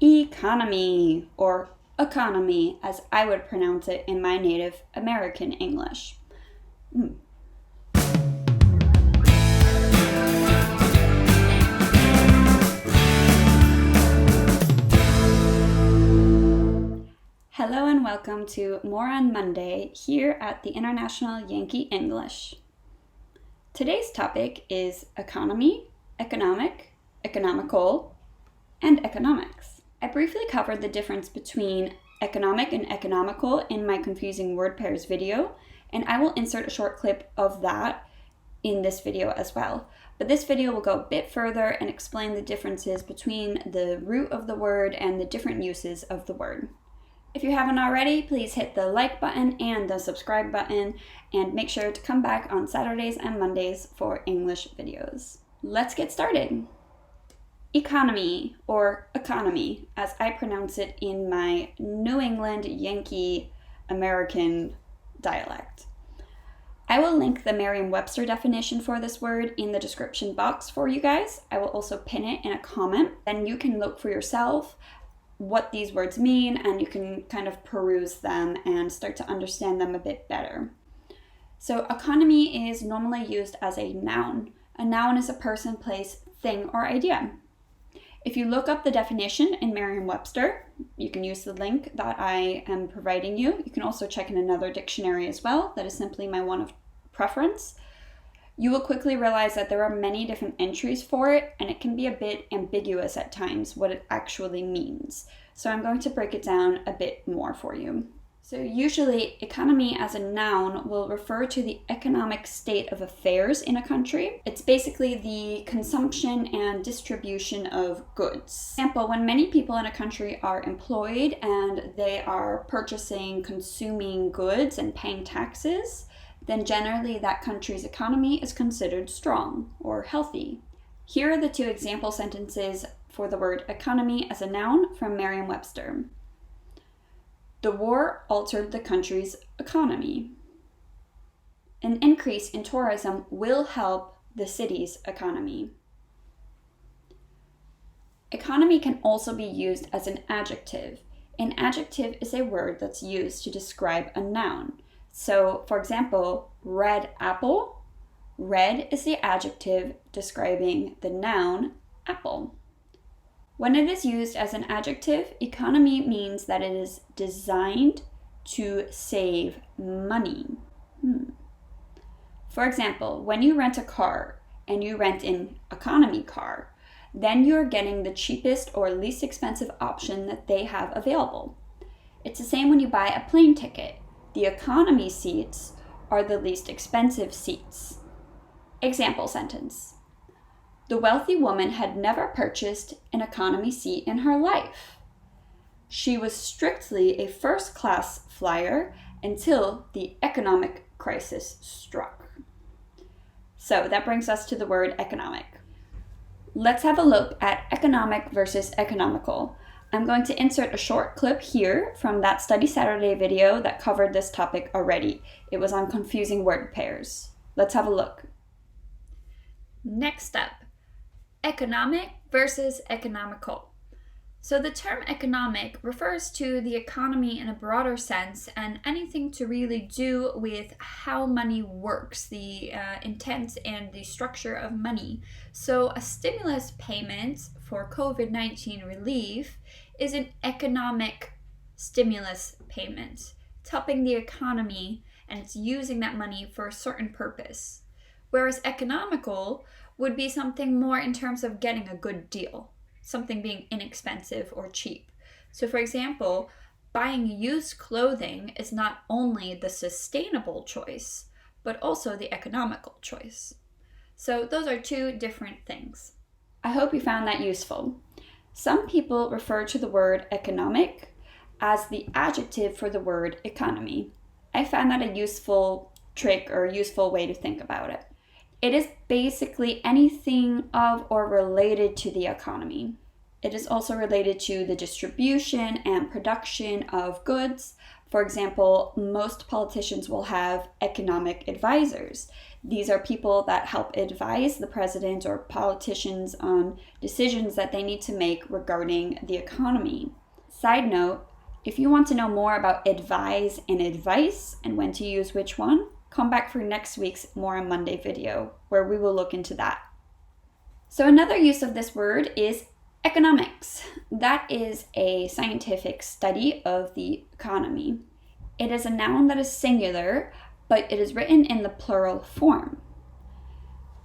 economy, or economy, as I would pronounce it in my native American English. Hello and welcome to More on Monday here at the International Yankee English. Today's topic is economy, economic, economical, and economics. I briefly covered the difference between economic and economical in my confusing word pairs video, and I will insert a short clip of that in this video as well. But this video will go a bit further and explain the differences between the root of the word and the different uses of the word. If you haven't already, please hit the like button and the subscribe button, and make sure to come back on Saturdays and Mondays for English videos. Let's get started. Economy, or economy, as I pronounce it in my New England Yankee American dialect. I will link the Merriam-Webster definition for this word in the description box for you guys. I will also pin it in a comment, and you can look for yourself what these words mean, and you can kind of peruse them and start to understand them a bit better. So economy is normally used as a noun. A noun is a person, place, thing, or idea. If you look up the definition in Merriam-Webster, you can use the link that I am providing you. You can also check in another dictionary as well. That is simply my one of preference. You will quickly realize that there are many different entries for it, and it can be a bit ambiguous at times what it actually means. So I'm going to break it down a bit more for you. So usually, economy as a noun will refer to the economic state of affairs in a country. It's basically the consumption and distribution of goods. For example, when many people in a country are employed and they are purchasing, consuming goods and paying taxes, then generally that country's economy is considered strong or healthy. Here are the two example sentences for the word economy as a noun from Merriam-Webster. The war altered the country's economy. An increase in tourism will help the city's economy. Economy can also be used as an adjective. An adjective is a word that's used to describe a noun. So, for example, red apple. Red is the adjective describing the noun apple. When it is used as an adjective, economy means that it is designed to save money. For example, when you rent a car and you rent an economy car, then you're getting the cheapest or least expensive option that they have available. It's the same when you buy a plane ticket. The economy seats are the least expensive seats. Example sentence. The wealthy woman had never purchased an economy seat in her life. She was strictly a first-class flyer until the economic crisis struck. So that brings us to the word economic. Let's have a look at economic versus economical. I'm going to insert a short clip here from that Study Saturday video that covered this topic already. It was on confusing word pairs. Let's have a look. Next up, economic versus economical. So the term economic refers to the economy in a broader sense and anything to really do with how money works, the intent and the structure of money. So a stimulus payment for COVID-19 relief is an economic stimulus payment. It's helping the economy and it's using that money for a certain purpose. Whereas economical would be something more in terms of getting a good deal, something being inexpensive or cheap. So for example, buying used clothing is not only the sustainable choice, but also the economical choice. So those are two different things. I hope you found that useful. Some people refer to the word economic as the adjective for the word economy. I found that a useful trick or useful way to think about it. It is basically anything of or related to the economy. It is also related to the distribution and production of goods For example, most politicians will have economic advisors. These are people that help advise the president or politicians on decisions that they need to make regarding the economy. Side note, if you want to know more about advise and advice and when to use which one, come back for next week's More on Monday video, where we will look into that. So another use of this word is economics. That is a scientific study of the economy. It is a noun that is singular, but it is written in the plural form.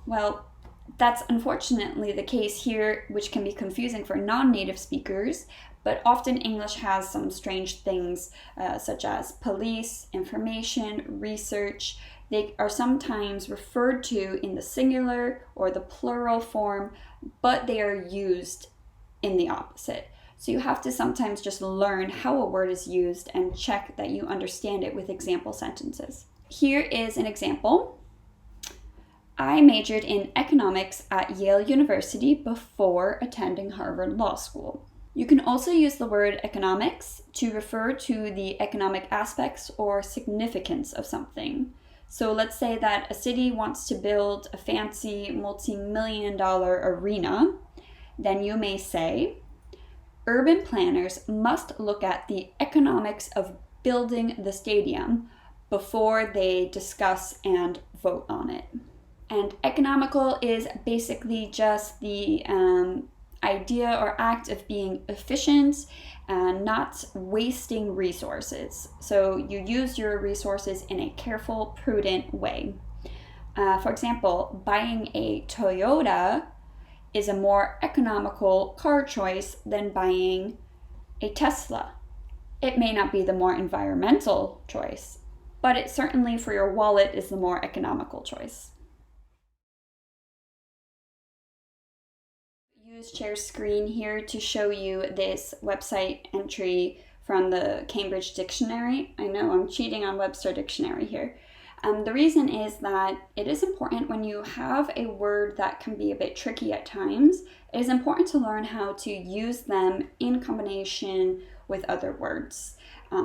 Well, that's unfortunately the case here, which can be confusing for non-native speakers, but often English has some strange things such as police, information, research. They are sometimes referred to in the singular or the plural form, but they are used in the opposite. So you have to sometimes just learn how a word is used and check that you understand it with example sentences. Here is an example. I majored in economics at Yale University before attending Harvard Law School. You can also use the word economics to refer to the economic aspects or significance of something. So let's say that a city wants to build a fancy multi-million-dollar arena. Then you may say, urban planners must look at the economics of building the stadium before they discuss and vote on it. And economical is basically just the idea or act of being efficient and not wasting resources. So you use your resources in a careful, prudent way. For example, buying a Toyota is a more economical car choice than buying a Tesla. It may not be the more environmental choice, but it certainly for your wallet is the more economical choice. Use share screen here to show you this website entry from the Cambridge Dictionary. I know I'm cheating on Webster Dictionary here. The reason is that it is important when you have a word that can be a bit tricky at times, it is important to learn how to use them in combination with other words.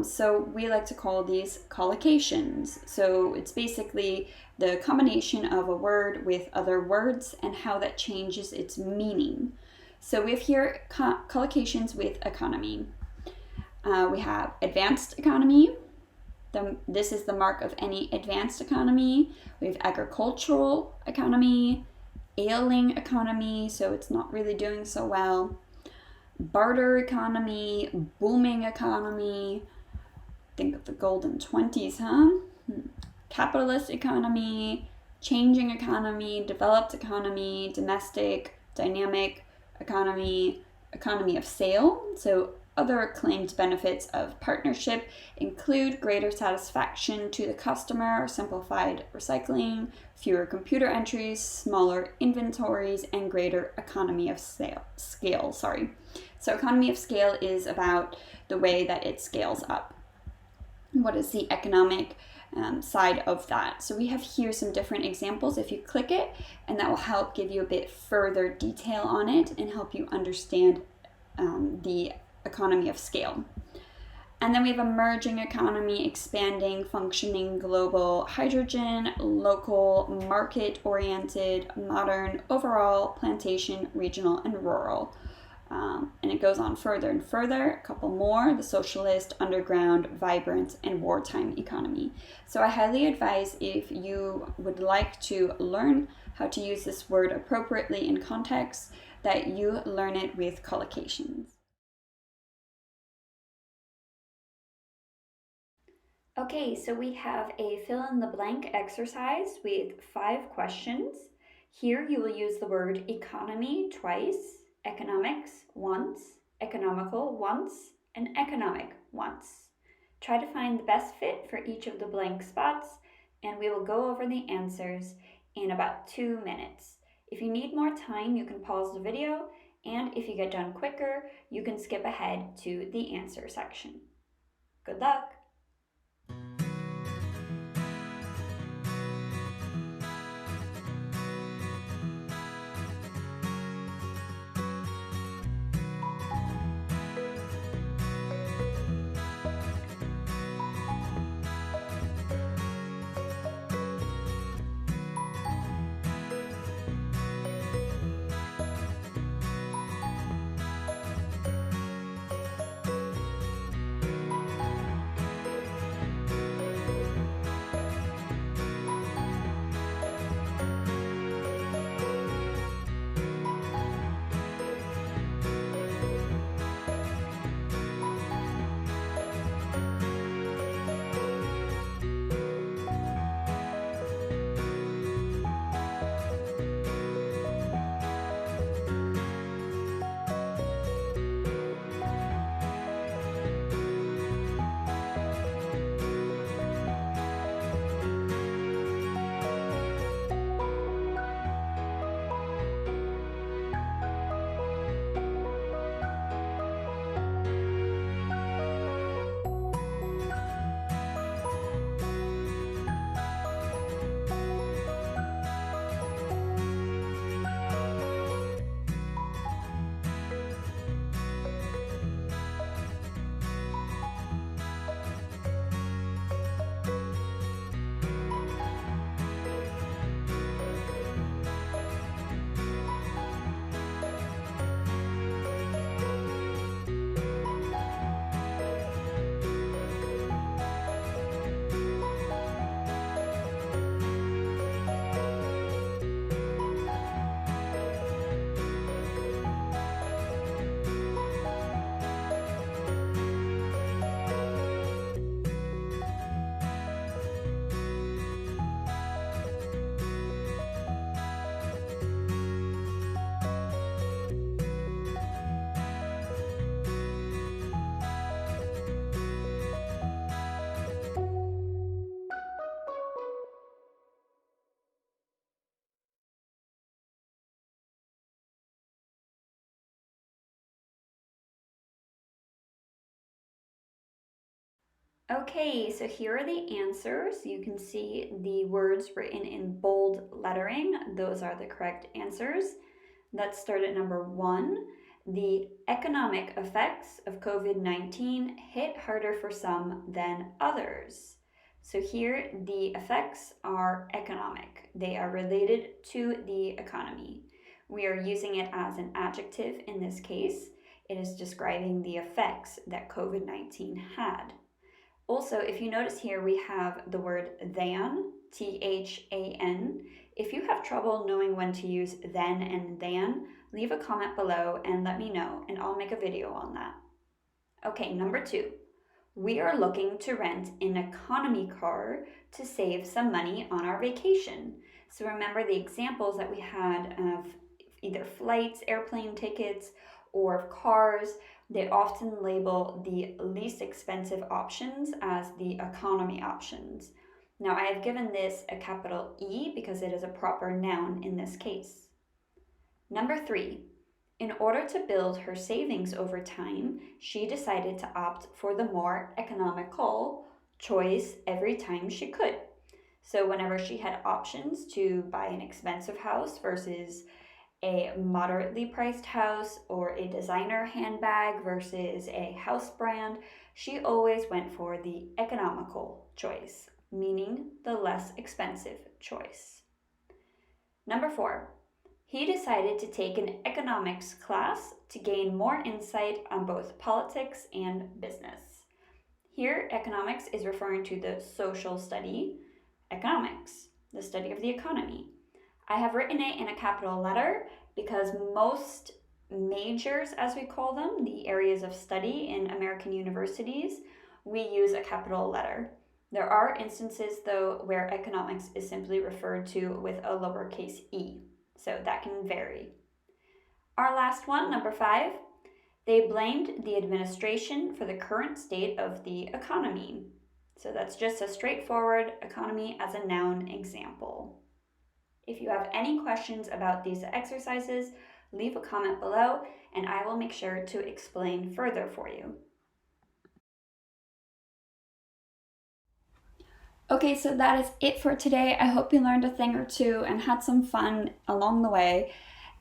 So we like to call these collocations. So it's basically the combination of a word with other words and how that changes its meaning. So we have here collocations with economy. We have advanced economy. This is the mark of any advanced economy. We have agricultural economy, ailing economy, so it's not really doing so well. Barter economy, booming economy. Think of the golden 20s, huh? Capitalist economy, changing economy, developed economy, domestic, dynamic economy, economy of scale. So other claimed benefits of partnership include greater satisfaction to the customer, simplified recycling, fewer computer entries, smaller inventories, and greater economy of scale. So economy of scale is about the way that it scales up. What is the economic side of that? So we have here some different examples if you click it, and that will help give you a bit further detail on it and help you understand the economy of scale. And then we have emerging economy, expanding, functioning, global, hydrogen, local, market-oriented, modern, overall, plantation, regional, and rural. And it goes on further and further, a couple more, the socialist, underground, vibrant, and wartime economy. So I highly advise, if you would like to learn how to use this word appropriately in context, that you learn it with collocations. Okay, so we have a fill-in-the-blank exercise with 5 questions. Here you will use the word economy twice, economics once, economical once, and economic once. Try to find the best fit for each of the blank spots, and we will go over the answers in about 2 minutes. If you need more time, you can pause the video, and if you get done quicker, you can skip ahead to the answer section. Good luck! Okay, so here are the answers. You can see the words written in bold lettering. Those are the correct answers. Let's start at number 1. The economic effects of COVID-19 hit harder for some than others. So here the effects are economic. They are related to the economy. We are using it as an adjective in this case. It is describing the effects that COVID-19 had. Also, if you notice here, we have the word than, T-H-A-N. If you have trouble knowing when to use then and than, leave a comment below and let me know, and I'll make a video on that. Okay, number 2. We are looking to rent an economy car to save some money on our vacation. So remember the examples that we had of either flights, airplane tickets, or cars. They often label the least expensive options as the economy options. Now I have given this a capital E because it is a proper noun in this case. Number 3. In order to build her savings over time, she decided to opt for the more economical choice every time she could. So whenever she had options to buy an expensive house versus a moderately priced house or a designer handbag versus a house brand, she always went for the economical choice, meaning the less expensive choice. Number 4. He decided to take an economics class to gain more insight on both politics and business. Here, economics is referring to the social study, economics, the study of the economy. I have written it in a capital letter because most majors, as we call them, the areas of study in American universities, we use a capital letter. There are instances, though, where economics is simply referred to with a lowercase e, so that can vary. Our last one, number 5, they blamed the administration for the current state of the economy. So that's just a straightforward economy as a noun example. If you have any questions about these exercises, leave a comment below and I will make sure to explain further for you. Okay, so that is it for today. I hope you learned a thing or two and had some fun along the way.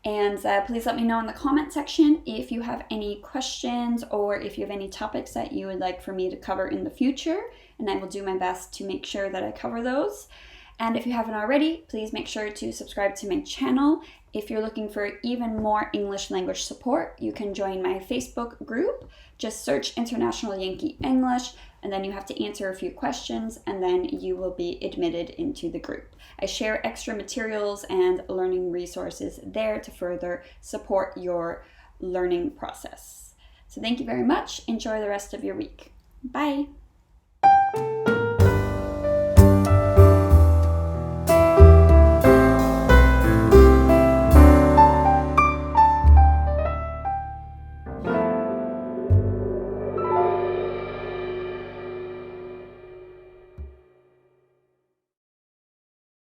And please let me know in the comment section if you have any questions or if you have any topics that you would like for me to cover in the future, and I will do my best to make sure that I cover those. And if you haven't already, please make sure to subscribe to my channel. If you're looking for even more English language support, you can join my Facebook group. Just search International Yankee English, and then you have to answer a few questions, and then you will be admitted into the group. I share extra materials and learning resources there to further support your learning process. So thank you very much. Enjoy the rest of your week. Bye.